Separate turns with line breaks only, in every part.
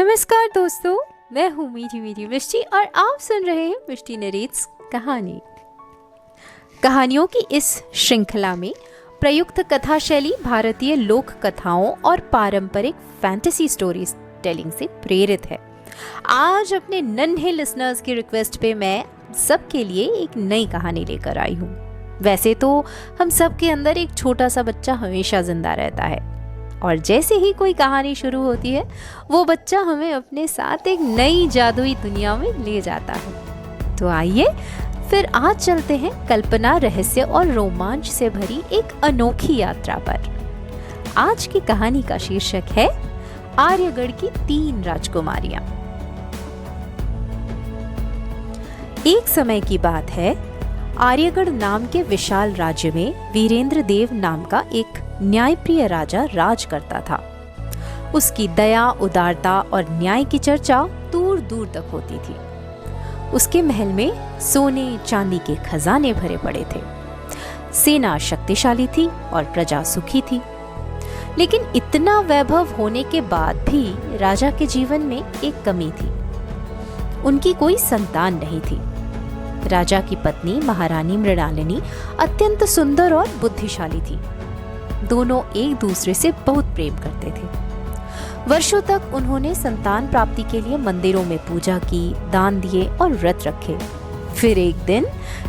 नमस्कार दोस्तों, मैं हूँ मीठी मीठी मिष्टी और आप सुन रहे हैं मिष्टी नरेट्स कहानी। कहानियों की इस श्रृंखला में प्रयुक्त कथा शैली भारतीय लोक कथाओं और पारंपरिक फैंटेसी स्टोरीज टेलिंग से प्रेरित है। आज अपने नन्हे लिसनर्स की रिक्वेस्ट पे मैं सबके लिए एक नई कहानी लेकर आई हूँ। वैसे तो हम सबके अंदर एक छोटा सा बच्चा हमेशा जिंदा रहता है और जैसे ही कोई कहानी शुरू होती है वो बच्चा हमें अपने साथ एक नई जादुई दुनिया में ले जाता है। तो आइए फिर आज चलते हैं कल्पना, रहस्य और रोमांच से भरी एक अनोखी यात्रा पर। आज की कहानी का शीर्षक है आर्यगढ़ की 3 राजकुमारियां। एक समय की बात है, आर्यगढ़ नाम के विशाल राज्य में वीरेंद्र देव नाम का एक न्यायप्रिय राजा राज करता था। उसकी दया, उदारता और न्याय की चर्चा दूर दूर तक होती थी। उसके महल में सोने चांदी के खजाने भरे पड़े थे। सेना शक्तिशाली थी और प्रजा सुखी थी। लेकिन इतना वैभव होने के बाद भी राजा के जीवन में एक कमी थी। उनकी कोई संतान नहीं थी। राजा की पत्नी महारानी मृणालिनी अत्यंत सुंदर और बुद्धिशाली थी। दोनों एक दूसरे से बहुत प्रेम करते थे। वर्षों तक उन्होंने संतान प्राप्ति के लिए मंदिरों में पूजा की, दान दिए और व्रत रखे। फिर एक दिन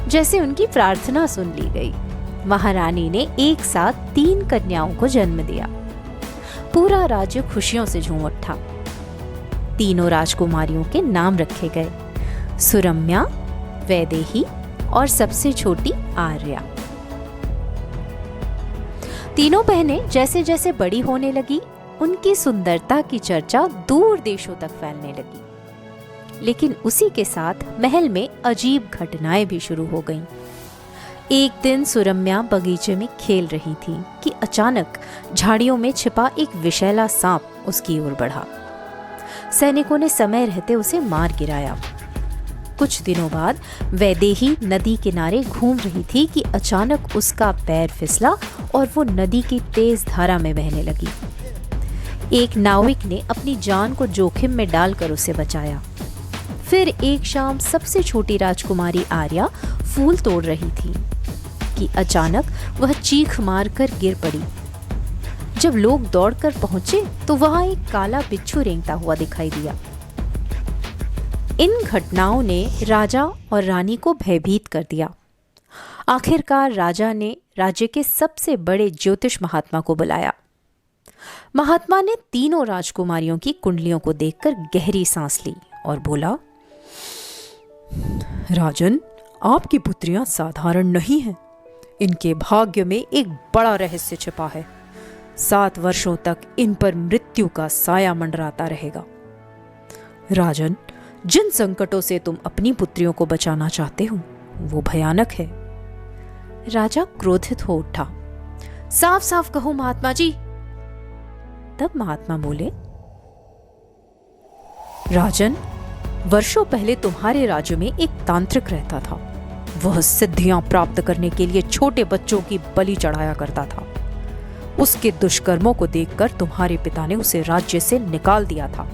जैसे उनकी प्रार्थना सुन ली गई, महारानी ने एक साथ 3 कन्याओं को जन्म दिया। पूरा राज्य खुशियों से झूम उठा। तीनों राजकुमारियों के नाम रखे गए, सुरम्या, वैदेही और सबसे छोटी आर्या। तीनों बहनें जैसे जैसे बड़ी होने लगी, उनकी सुंदरता की चर्चा दूर देशों तक फैलने लगी। लेकिन उसी के साथ महल में अजीब घटनाएं भी शुरू हो गईं। एक दिन सुरम्या बगीचे में खेल रही थी कि अचानक झाड़ियों में छिपा एक विषैला सांप उसकी ओर बढ़ा। सैनिकों ने समय रहते उसे मार गिराया। कुछ दिनों बाद वैदेही नदी किनारे घूम रही थी कि अचानक उसका पैर फिसला और वो नदी की तेज धारा में बहने लगी। एक नाविक ने अपनी जान को जोखिम में डालकर उसे बचाया। फिर एक शाम सबसे छोटी राजकुमारी आर्या फूल तोड़ रही थी कि अचानक वह चीख मारकर गिर पड़ी। जब लोग दौड़कर पहुंचे तो वहां एक काला बिच्छू रेंगता हुआ दिखाई दिया। इन घटनाओं ने राजा और रानी को भयभीत कर दिया। आखिरकार राजा ने राज्य के सबसे बड़े ज्योतिष महात्मा को बुलाया। महात्मा ने तीनों राजकुमारियों की कुंडलियों को देखकर गहरी सांस ली और बोला, राजन, आपकी पुत्रियां साधारण नहीं हैं। इनके भाग्य में एक बड़ा रहस्य छिपा है। 7 वर्षों तक इन पर मृत्यु का साया मंडराता रहेगा। राजन, जिन संकटों से तुम अपनी पुत्रियों को बचाना चाहते हो वो भयानक है। राजा क्रोधित हो उठा। साफ साफ कहो महात्मा जी। तब महात्मा बोले, राजन, वर्षों पहले तुम्हारे राज्य में एक तांत्रिक रहता था। वह सिद्धियां प्राप्त करने के लिए छोटे बच्चों की बलि चढ़ाया करता था। उसके दुष्कर्मों को देखकर तुम्हारे पिता ने उसे राज्य से निकाल दिया था।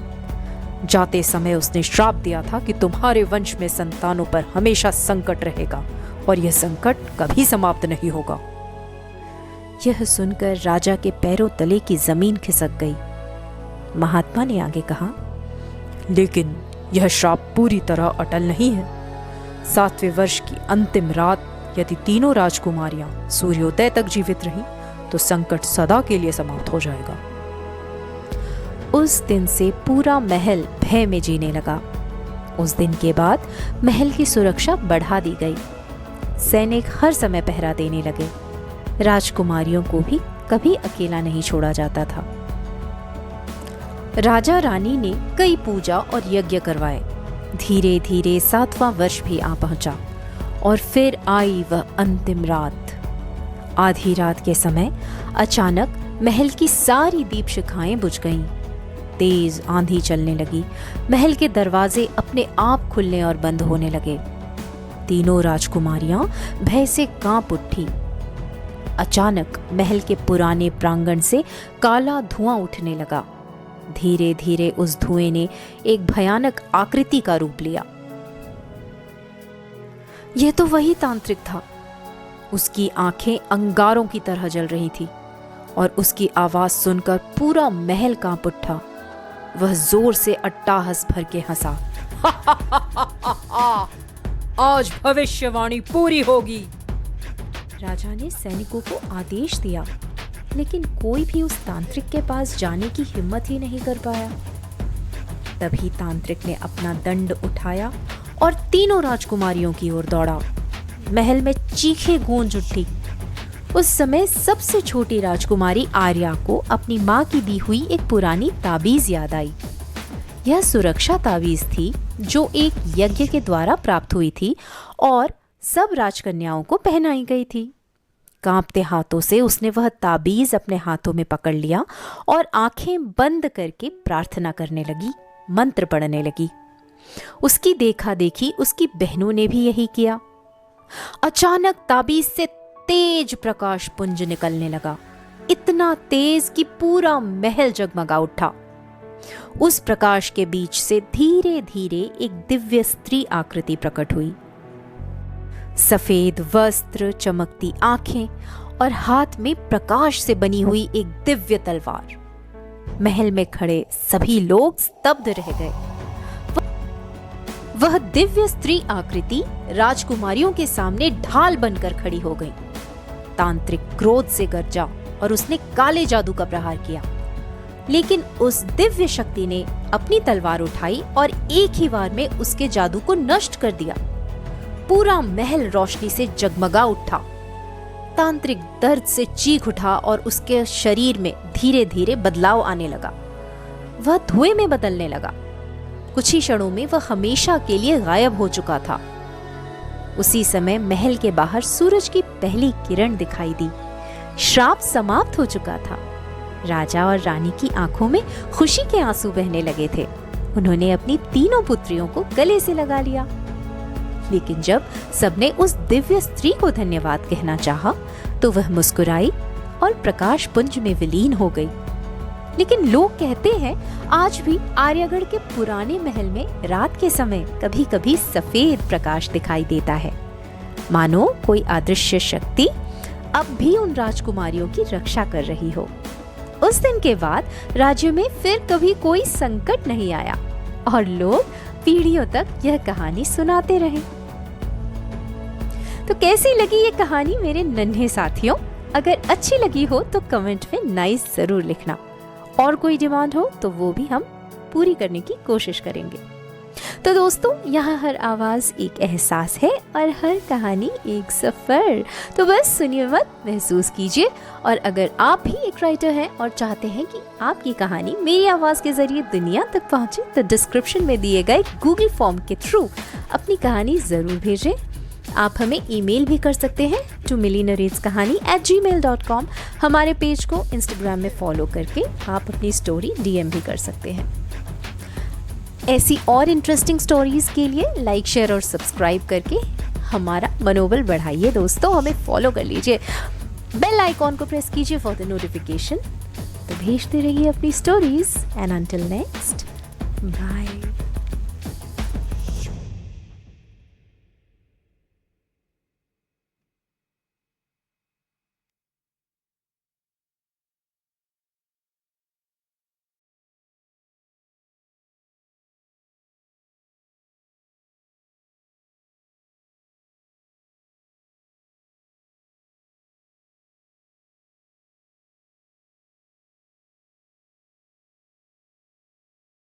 जाते समय उसने श्राप दिया था कि तुम्हारे वंश में संतानों पर हमेशा संकट रहेगा और यह संकट कभी समाप्त नहीं होगा। यह सुनकर राजा के पैरों तले की जमीन खिसक गई। महात्मा ने आगे कहा, लेकिन यह श्राप पूरी तरह अटल नहीं है। 7वें वर्ष की अंतिम रात यदि तीनों राजकुमारियां सूर्योदय तक जीवित रहीं तो संकट सदा के लिए समाप्त हो जाएगा। उस दिन से पूरा महल भय में जीने लगा। उस दिन के बाद महल की सुरक्षा बढ़ा दी गई। सैनिक हर समय पहरा देने लगे। राजकुमारियों को भी कभी अकेला नहीं छोड़ा जाता था। राजा रानी ने कई पूजा और यज्ञ करवाए। धीरे धीरे 7वां वर्ष भी आ पहुंचा और फिर आई वह अंतिम रात। आधी रात के समय अचानक महल की सारी दीप शिखाएं बुझ गईं। तेज आंधी चलने लगी। महल के दरवाजे अपने आप खुलने और बंद होने लगे। तीनों राजकुमारियां भय से कांप उठी। अचानक महल के पुराने प्रांगण से काला धुआं उठने लगा। धीरे धीरे उस धुएं ने एक भयानक आकृति का रूप लिया। यह तो वही तांत्रिक था। उसकी आंखें अंगारों की तरह जल रही थी और उसकी आवाज सुनकर पूरा महल कांप उठा। वह जोर से अट्टाहस भर के हंसा। आज भविष्यवाणी पूरी होगी। राजा ने सैनिकों को आदेश दिया, लेकिन कोई भी उस तांत्रिक के पास जाने की हिम्मत ही नहीं कर पाया। तभी तांत्रिक ने अपना दंड उठाया और तीनों राजकुमारियों की ओर दौड़ा। महल में चीखें गूंज उठी। उस समय सबसे छोटी राजकुमारी आर्या को अपनी माँ की दी हुई एक पुरानी ताबीज याद आई। यह सुरक्षा ताबीज थी जो एक यज्ञ के द्वारा प्राप्त हुई थी और सब राजकन्याओं को पहनाई गई थी। कांपते हाथों से उसने वह ताबीज अपने हाथों में पकड़ लिया और आंखें बंद करके प्रार्थना करने लगी, मंत्र पढ़ने लगी। उसकी देखा देखी उसकी बहनों ने भी यही किया। अचानक ताबीज से तेज प्रकाश पुंज निकलने लगा, इतना तेज कि पूरा महल जगमगा उठा। उस प्रकाश के बीच से धीरे धीरे एक दिव्य स्त्री आकृति प्रकट हुई। सफेद वस्त्र, चमकती आंखें और हाथ में प्रकाश से बनी हुई एक दिव्य तलवार। महल में खड़े सभी लोग स्तब्ध रह गए। वह दिव्य स्त्री आकृति राजकुमारियों के सामने ढाल बनकर खड़ी हो गई। तांत्रिक क्रोध से गरजा और उसने काले जादू का प्रहार किया, लेकिन उस दिव्य शक्ति ने अपनी तलवार उठाई और एक ही वार में उसके जादू को नष्ट कर दिया। पूरा महल रोशनी से जगमगा उठा। तांत्रिक दर्द से चीख उठा और उसके शरीर में धीरे धीरे बदलाव आने लगा। वह धुएं में बदलने लगा। कुछ ही क्षणों में वह हमेशा के लिए गायब हो चुका था। उसी समय महल के बाहर सूरज की पहली किरण दिखाई दी। श्राप समाप्त हो चुका था। राजा और रानी की आंखों में खुशी के आंसू बहने लगे थे। उन्होंने अपनी तीनों पुत्रियों को गले से लगा लिया। लेकिन जब सबने उस दिव्य स्त्री को धन्यवाद कहना चाहा, तो वह मुस्कुराई और प्रकाश पुंज में विलीन हो गई। लेकिन लोग कहते हैं आज भी आर्यगढ़ के पुराने महल में रात के समय कभी कभी सफेद प्रकाश दिखाई देता है, मानो कोई अदृश्य शक्ति अब भी उन राजकुमारियों की रक्षा कर रही हो। उस दिन के बाद राज्य में फिर कभी कोई संकट नहीं आया और लोग पीढ़ियों तक यह कहानी सुनाते रहे। तो कैसी लगी ये कहानी मेरे नन्हे साथियों? अगर अच्छी लगी हो तो कमेंट में नाइस जरूर लिखना, और कोई डिमांड हो तो वो भी हम पूरी करने की कोशिश करेंगे। तो दोस्तों, यहाँ हर आवाज एक एहसास है और हर कहानी एक सफर। तो बस सुनिए मत, महसूस कीजिए। और अगर आप भी एक राइटर हैं और चाहते हैं कि आपकी कहानी मेरी आवाज के जरिए दुनिया तक पहुंचे, तो डिस्क्रिप्शन में दिए गए गूगल फॉर्म के थ्रू अपनी कहानी जरूर भेजें। आप हमें ईमेल भी कर सकते हैं to millinarieskahani@gmail.com। हमारे पेज को इंस्टाग्राम में फॉलो करके आप अपनी स्टोरी DM भी कर सकते हैं। ऐसी और इंटरेस्टिंग स्टोरीज के लिए लाइक, शेयर और सब्सक्राइब करके हमारा मनोबल बढ़ाइए। दोस्तों, हमें फॉलो कर लीजिए, बेल आइकॉन को प्रेस कीजिए फॉर द नोटिफिकेशन। तो भेजते रहिए अपनी stories and until next, bye.